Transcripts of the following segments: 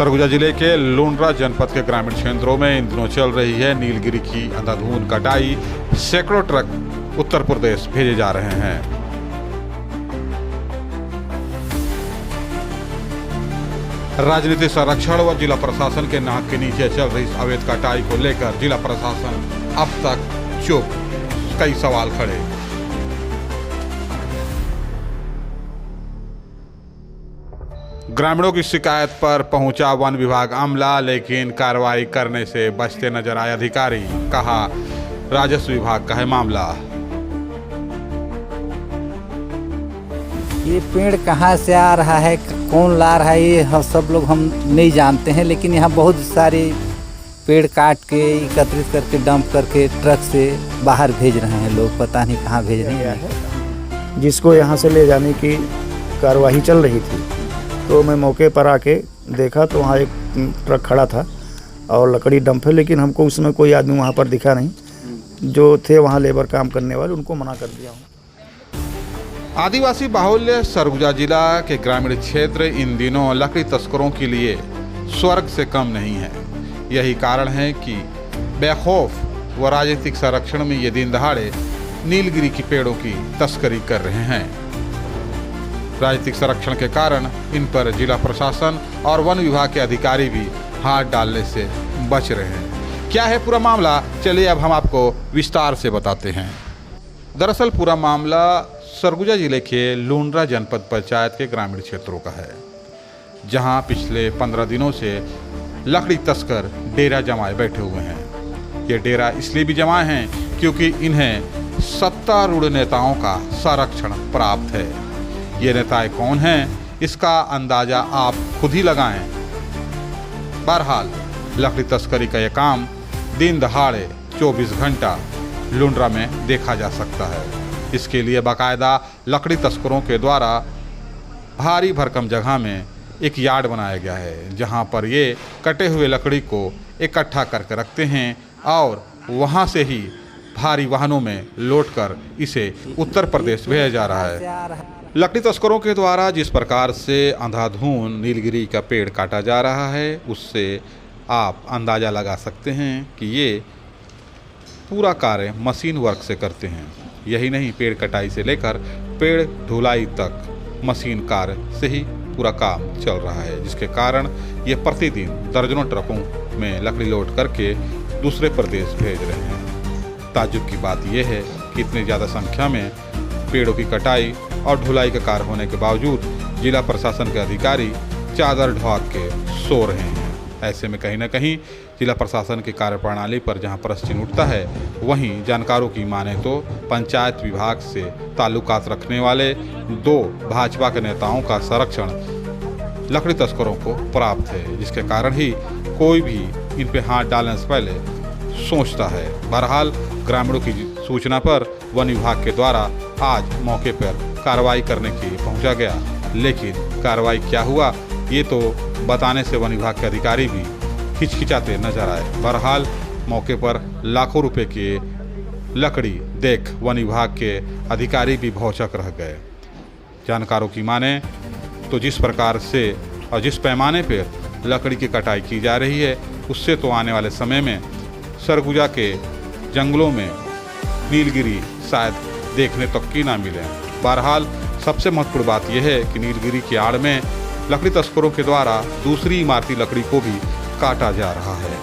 सरगुजा जिले के लुंड्रा जनपद के ग्रामीण क्षेत्रों में इन दिनों चल रही है नीलगिरी की अंधाधुंध कटाई। सैकड़ों ट्रक उत्तर प्रदेश भेजे जा रहे हैं। राजनीतिक संरक्षण व जिला प्रशासन के नाक के नीचे चल रही इस अवैध कटाई को लेकर जिला प्रशासन अब तक चुप। कई सवाल खड़े। ग्रामीणों की शिकायत पर पहुंचा वन विभाग अमला, लेकिन कार्रवाई करने से बचते नजर आए अधिकारी। कहा राजस्व विभाग का है मामला। ये पेड़ कहाँ से आ रहा है, कौन ला रहा है, ये सब लोग हम नहीं जानते हैं, लेकिन यहाँ बहुत सारे पेड़ काट के एकत्रित करके डंप करके ट्रक से बाहर भेज रहे हैं लोग। पता नहीं कहाँ भेज रहे हैं। जिसको यहाँ से ले जाने की कार्रवाई चल रही थी तो मैं मौके पर आके देखा तो वहाँ एक ट्रक खड़ा था और लकड़ी डंप है, लेकिन हमको उसमें कोई आदमी वहाँ पर दिखा नहीं। जो थे वहाँ लेबर काम करने वाले, उनको मना कर दिया हूँ। आदिवासी बाहुल्य सरगुजा जिला के ग्रामीण क्षेत्र इन दिनों लकड़ी तस्करों के लिए स्वर्ग से कम नहीं है। यही कारण है कि बेखौफ व राजनीतिक संरक्षण में ये दिन दहाड़े नीलगिरी की पेड़ों की तस्करी कर रहे हैं। राजनीतिक संरक्षण के कारण इन पर जिला प्रशासन और वन विभाग के अधिकारी भी हाथ डालने से बच रहे हैं। क्या है पूरा मामला, चलिए अब हम आपको विस्तार से बताते हैं। दरअसल पूरा मामला सरगुजा जिले के लुंड्रा जनपद पंचायत के ग्रामीण क्षेत्रों का है, जहां पिछले 15 दिनों से लकड़ी तस्कर डेरा जमाए बैठे हुए हैं। ये डेरा इसलिए भी जमाए हैं क्योंकि इन्हें सत्तारूढ़ नेताओं का संरक्षण प्राप्त है। ये नेताएं कौन हैं, इसका अंदाजा आप खुद ही लगाएं। बहरहाल लकड़ी तस्करी का यह काम दिन दहाड़े 24 घंटा लुंड्रा में देखा जा सकता है। इसके लिए बाकायदा लकड़ी तस्करों के द्वारा भारी भरकम जगह में एक यार्ड बनाया गया है, जहां पर ये कटे हुए लकड़ी को इकट्ठा करके रखते हैं और वहां से ही भारी वाहनों में लोड कर इसे उत्तर प्रदेश भेजा जा रहा है। लकड़ी तस्करों के द्वारा जिस प्रकार से अंधाधुंध नीलगिरी का पेड़ काटा जा रहा है, उससे आप अंदाज़ा लगा सकते हैं कि ये पूरा कार्य मशीन वर्क से करते हैं। यही नहीं, पेड़ कटाई से लेकर पेड़ ढुलाई तक मशीन कार्य से ही पूरा काम चल रहा है, जिसके कारण ये प्रतिदिन दर्जनों ट्रकों में लकड़ी लोड करके दूसरे प्रदेश भेज रहे हैं। ताज्जुब की बात यह है कि इतनी ज़्यादा संख्या में पेड़ों की कटाई और ढुलाई का कार्य होने के बावजूद जिला प्रशासन के अधिकारी चादर ढाक के सो रहे हैं। ऐसे में कहीं न कहीं जिला प्रशासन की कार्यप्रणाली पर जहां प्रश्न चिन्ह उठता है, वहीं जानकारों की माने तो पंचायत विभाग से ताल्लुकात रखने वाले 2 भाजपा के नेताओं का संरक्षण लकड़ी तस्करों को प्राप्त है, जिसके कारण ही कोई भी इन पे हाथ डालने से पहले सोचता है। बहरहाल ग्रामीणों की सूचना पर वन विभाग के द्वारा आज मौके पर कार्रवाई करने के लिए पहुंचा गया, लेकिन कार्रवाई क्या हुआ ये तो बताने से वन विभाग के अधिकारी भी हिचकिचाते नजर आए। बहरहाल मौके पर लाखों रुपए की लकड़ी देख वन विभाग के अधिकारी भी भौचक रह गए। जानकारों की माने तो जिस प्रकार से और जिस पैमाने पर लकड़ी की कटाई की जा रही है, उससे तो आने वाले समय में सरगुजा के जंगलों में नीलगिरी शायद देखने तक की ना मिले। बहरहाल सबसे महत्वपूर्ण बात यह है कि नीलगिरी की आड़ में लकड़ी तस्करों के द्वारा दूसरी इमारती लकड़ी को भी काटा जा रहा है।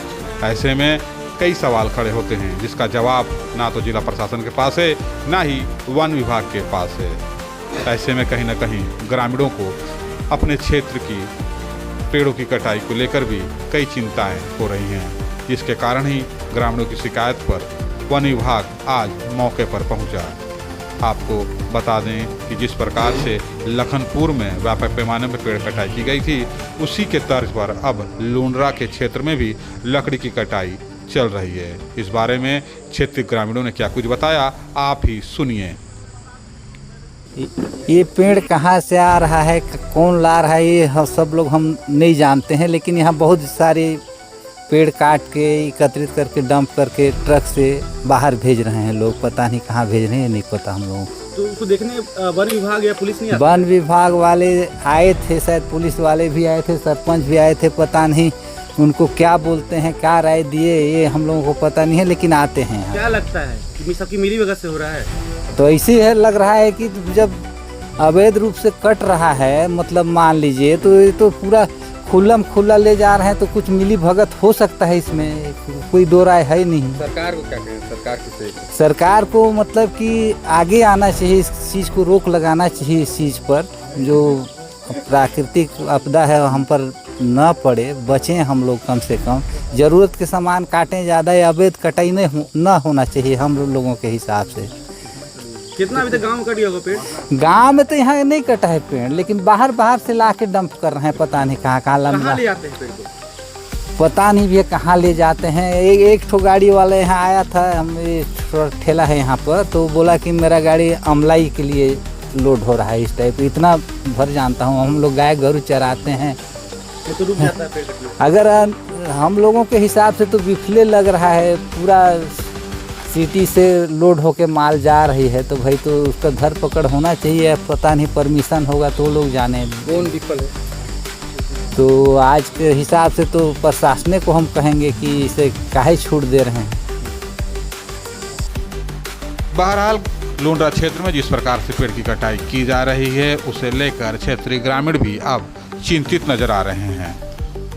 ऐसे में कई सवाल खड़े होते हैं, जिसका जवाब ना तो जिला प्रशासन के पास है, ना ही वन विभाग के पास है। ऐसे में कहीं न कहीं ग्रामीणों को अपने क्षेत्र की पेड़ों की कटाई को लेकर भी कई चिंताएं हो रही हैं, जिसके कारण ही ग्रामीणों की शिकायत पर वन विभाग आज मौके पर पहुंचा। आपको बता दें कि जिस प्रकार से लखनपुर में व्यापक पैमाने पर पेड़ कटाई की गई थी, उसी के तर्ज पर अब लुंड्रा के क्षेत्र में भी लकड़ी की कटाई चल रही है। इस बारे में क्षेत्रीय ग्रामीणों ने क्या कुछ बताया, आप ही सुनिए। ये पेड़ कहाँ से आ रहा है, कौन ला रहा है, ये सब लोग हम नहीं जानते हैं, लेकिन यहाँ बहुत सारे पेड़ काट के एकत्रित करके डंप करके ट्रक से बाहर भेज रहे हैं लोग। पता नहीं कहाँ भेज रहे हैं, नहीं पता हम लोगों को। तो उसको देखने वन विभाग या पुलिस नहीं आती? वन विभाग वाले आए थे, शायद पुलिस वाले भी आए थे, सरपंच भी आए थे, पता नहीं उनको क्या बोलते हैं, क्या राय दिए, ये हम लोगों को पता नहीं है, लेकिन आते हैं यहाँ। क्या लगता है कि सबकी मिली भगत से हो रहा है? तो ऐसे है लग रहा है कि जब अवैध रूप से कट रहा है, मतलब मान लीजिए तो ये तो पूरा खुल्लम खुल्ला ले जा रहे हैं, तो कुछ मिली भगत हो सकता है इसमें, कोई दो राय है नहीं। सरकार को क्या कहें? सरकार किसे? सरकार को मतलब कि आगे आना चाहिए, इस चीज़ को रोक लगाना चाहिए, इस चीज़ पर जो प्राकृतिक आपदा है हम पर न पड़े, बचें हम लोग कम से कम। ज़रूरत के सामान काटें, ज़्यादा अवैध कटाई न होना चाहिए हम लोगों के हिसाब से। कितना अभी तक गाँव में कटी होगा पेड़? गांव में तो यहाँ नहीं कटा है पेड़, लेकिन बाहर से ला के डंप कर रहे हैं, पता नहीं कहाँ कहाँ ले जाते हैं पेड़ को? पता नहीं भैया कहाँ ले जाते हैं। एक ठो गाड़ी वाला यहाँ आया था, हम ठेला है यहाँ पर, तो बोला कि मेरा गाड़ी अमलाई के लिए लोड हो रहा है इस टाइप। इतना भर जानता हूँ, हम लोग गाय गरु चराते हैं। तो डूब जाता है पेड़? अगर हम लोगों के हिसाब से तो बिफले लग रहा है, पूरा सिटी से लोड होके माल जा रही है, तो भाई तो उसका धरपकड़ होना चाहिए। पता नहीं परमिशन होगा तो लोग जाने। कौन विफल है? तो आज के हिसाब से तो प्रशासन को हम कहेंगे कि इसे काहे छूट दे रहे हैं। बहरहाल लुंड्रा क्षेत्र में जिस प्रकार से पेड़ की कटाई की जा रही है, उसे लेकर क्षेत्रीय ग्रामीण भी अब चिंतित नजर आ रहे हैं।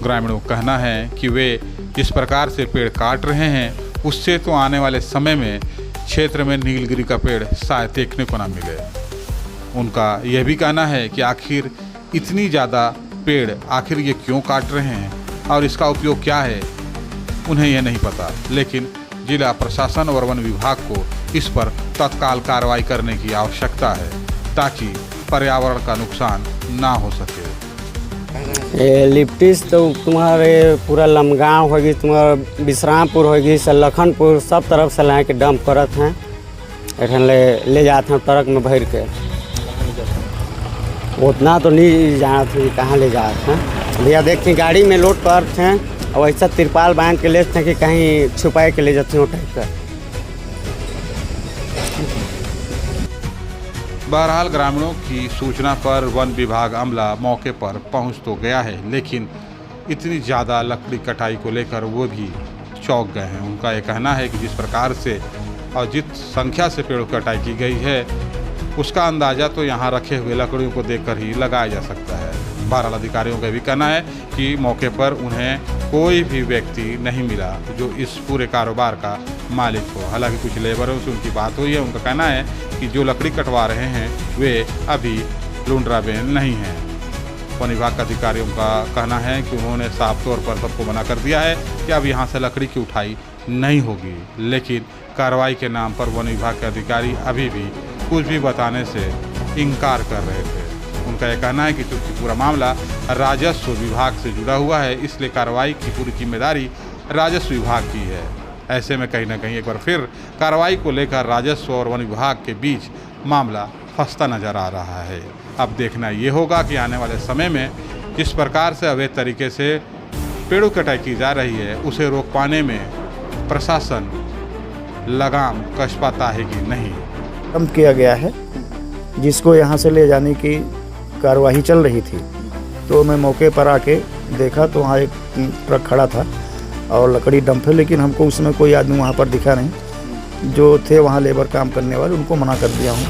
ग्रामीणों का कहना है कि वे जिस प्रकार से पेड़ काट रहे हैं, उससे तो आने वाले समय में क्षेत्र में नीलगिरी का पेड़ शायद देखने को ना मिले। उनका यह भी कहना है कि आखिर इतनी ज़्यादा पेड़ आखिर ये क्यों काट रहे हैं और इसका उपयोग क्या है, उन्हें यह नहीं पता। लेकिन जिला प्रशासन और वन विभाग को इस पर तत्काल कार्रवाई करने की आवश्यकता है, ताकि पर्यावरण का नुकसान ना हो सके। ये लिप्टिस तो तुम्हारे पूरा लमगांव होगी, तुम्हारा विश्रामपुर होगी, लखनपुर, सब तरफ से ला के डंप करत हैं, एखन ले जाते हैं ट्रक में भर के। उतना तो नहीं जानते कहाँ ले जाते हैं भैया। देखते गाड़ी में लोड करते हैं और ऐसा तिरपाल बांध के लेते हैं कि कहीं छुपाए के ले जाते हैं उठा कर। बहरहाल ग्रामीणों की सूचना पर वन विभाग अमला मौके पर पहुंच तो गया है, लेकिन इतनी ज़्यादा लकड़ी कटाई को लेकर वो भी चौंक गए हैं। उनका ये कहना है कि जिस प्रकार से और जिस संख्या से पेड़ कटाई की गई है, उसका अंदाज़ा तो यहाँ रखे हुए लकड़ियों को देखकर ही लगाया जा सकता है। बहरहाल अधिकारियों का भी कहना है कि मौके पर उन्हें कोई भी व्यक्ति नहीं मिला जो इस पूरे कारोबार का मालिक हो। हालांकि कुछ लेबरों से उनकी बात हुई है, उनका कहना है कि जो लकड़ी कटवा रहे हैं वे अभी लुंड्रा में नहीं हैं। वन विभाग के अधिकारियों का कहना है कि उन्होंने साफ तौर पर सबको मना कर दिया है कि अब यहाँ से लकड़ी की उठाई नहीं होगी, लेकिन कार्रवाई के नाम पर वन विभाग के अधिकारी अभी भी कुछ भी बताने से इनकार कर रहे थे। उनका यह कहना है कि चूँकि पूरा मामला राजस्व विभाग से जुड़ा हुआ है, इसलिए कार्रवाई की पूरी जिम्मेदारी राजस्व विभाग की है। ऐसे में कहीं ना कहीं एक बार फिर कार्रवाई को लेकर राजस्व और वन विभाग के बीच मामला फंसता नजर आ रहा है। अब देखना ये होगा कि आने वाले समय में जिस प्रकार से अवैध तरीके से पेड़ों की कटाई की जा रही है, उसे रोक पाने में प्रशासन लगाम कस पाता है कि नहीं। डंप किया गया है, जिसको यहाँ से ले जाने की कार्यवाही चल रही थी, तो मैं मौके पर आके देखा तो वहाँ एक ट्रक खड़ा था और लकड़ी डंप है, लेकिन हमको उसमें कोई आदमी वहाँ पर दिखा नहीं। जो थे वहाँ लेबर काम करने वाले, उनको मना कर दिया हूँ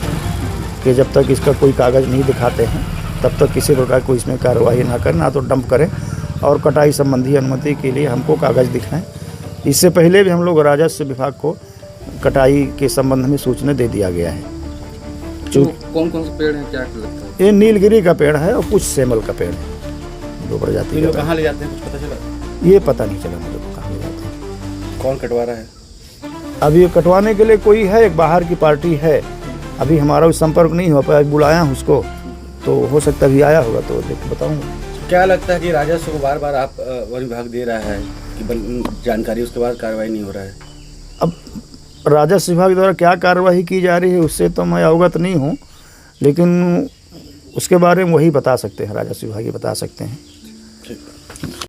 कि जब तक इसका कोई कागज़ नहीं दिखाते हैं तब तक किसी प्रकार को इसमें कार्यवाही ना करें, ना तो डंप करें और कटाई संबंधी अनुमति के लिए हमको कागज़ दिखाएं। इससे पहले भी हम लोग राजस्व विभाग को कटाई के संबंध में सूचना दे दिया गया है। तो कौन कौन से पेड़ हैं, क्या लगता है? ये नीलगिरी का पेड़ है और कुछ सेमल का पेड़ है, दो प्रजाति का। कहाँ ले जाते हैं, कुछ पता चला? ये पता नहीं चला मुझे कहाँ ले जाते हैं। कौन कटवा रहा है? अभी कटवाने के लिए कोई है, एक बाहर की पार्टी है, अभी हमारा उस संपर्क नहीं हो पाया। बुलाया हूँ उसको, तो हो सकता है अभी आया होगा तो देख बताऊँगा। क्या लगता है कि राजस्व को बार बार आप वन विभाग दे रहा है कि जानकारी, उसके बाद कार्रवाई नहीं हो रहा है? अब राजस्व विभाग द्वारा क्या कार्रवाई की जा रही है उससे तो मैं अवगत नहीं हूँ, लेकिन उसके बारे में वही बता सकते हैं, राजस्व विभाग ही बता सकते हैं।